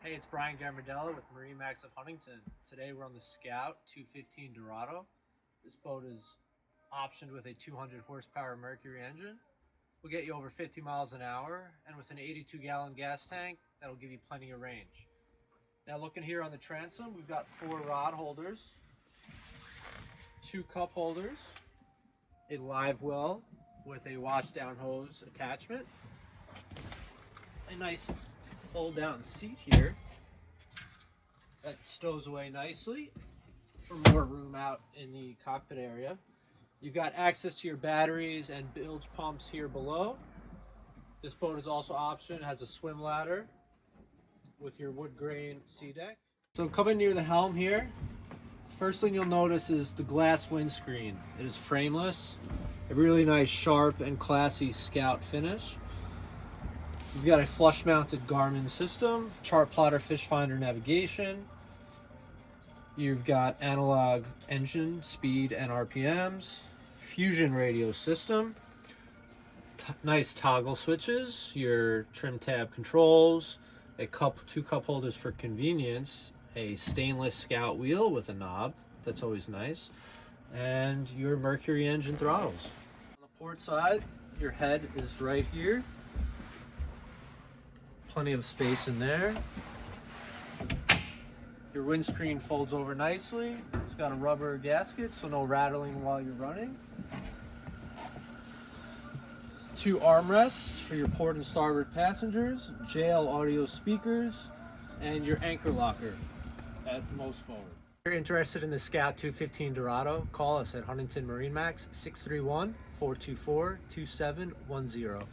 Hey, it's Brian Garmadella with MarineMax of Huntington. Today we're on the Scout 215 Dorado. This boat is optioned with a 200 horsepower Mercury engine. We'll get you over 50 miles an hour, and with an 82-gallon gas tank, that'll give you plenty of range. Now looking here on the transom, we've got 4 rod holders, 2 cup holders, a live well with a wash-down hose attachment, a nice fold-down seat here that stows away nicely for more room out in the cockpit area. You've got access to your batteries and bilge pumps here below. This boat is also optioned, has a swim ladder with your wood grain sea deck. So coming near the helm here, first thing you'll notice is the glass windscreen. It is frameless, a really nice sharp and classy Scout finish. You've got a flush mounted Garmin system, chart plotter, fish finder navigation. You've got analog engine speed and RPMs, fusion radio system, nice toggle switches, your trim tab controls, two cup holders for convenience, a stainless Scout wheel with a knob, that's always nice, and your Mercury engine throttles. On the port side, your head is right here. Plenty of space in there. Your windscreen folds over nicely. It's got a rubber gasket, so no rattling while you're running. 2 armrests for your port and starboard passengers, JL audio speakers, and your anchor locker at most forward. If you're interested in the Scout 215 Dorado, call us at Huntington MarineMax 631-424-2710.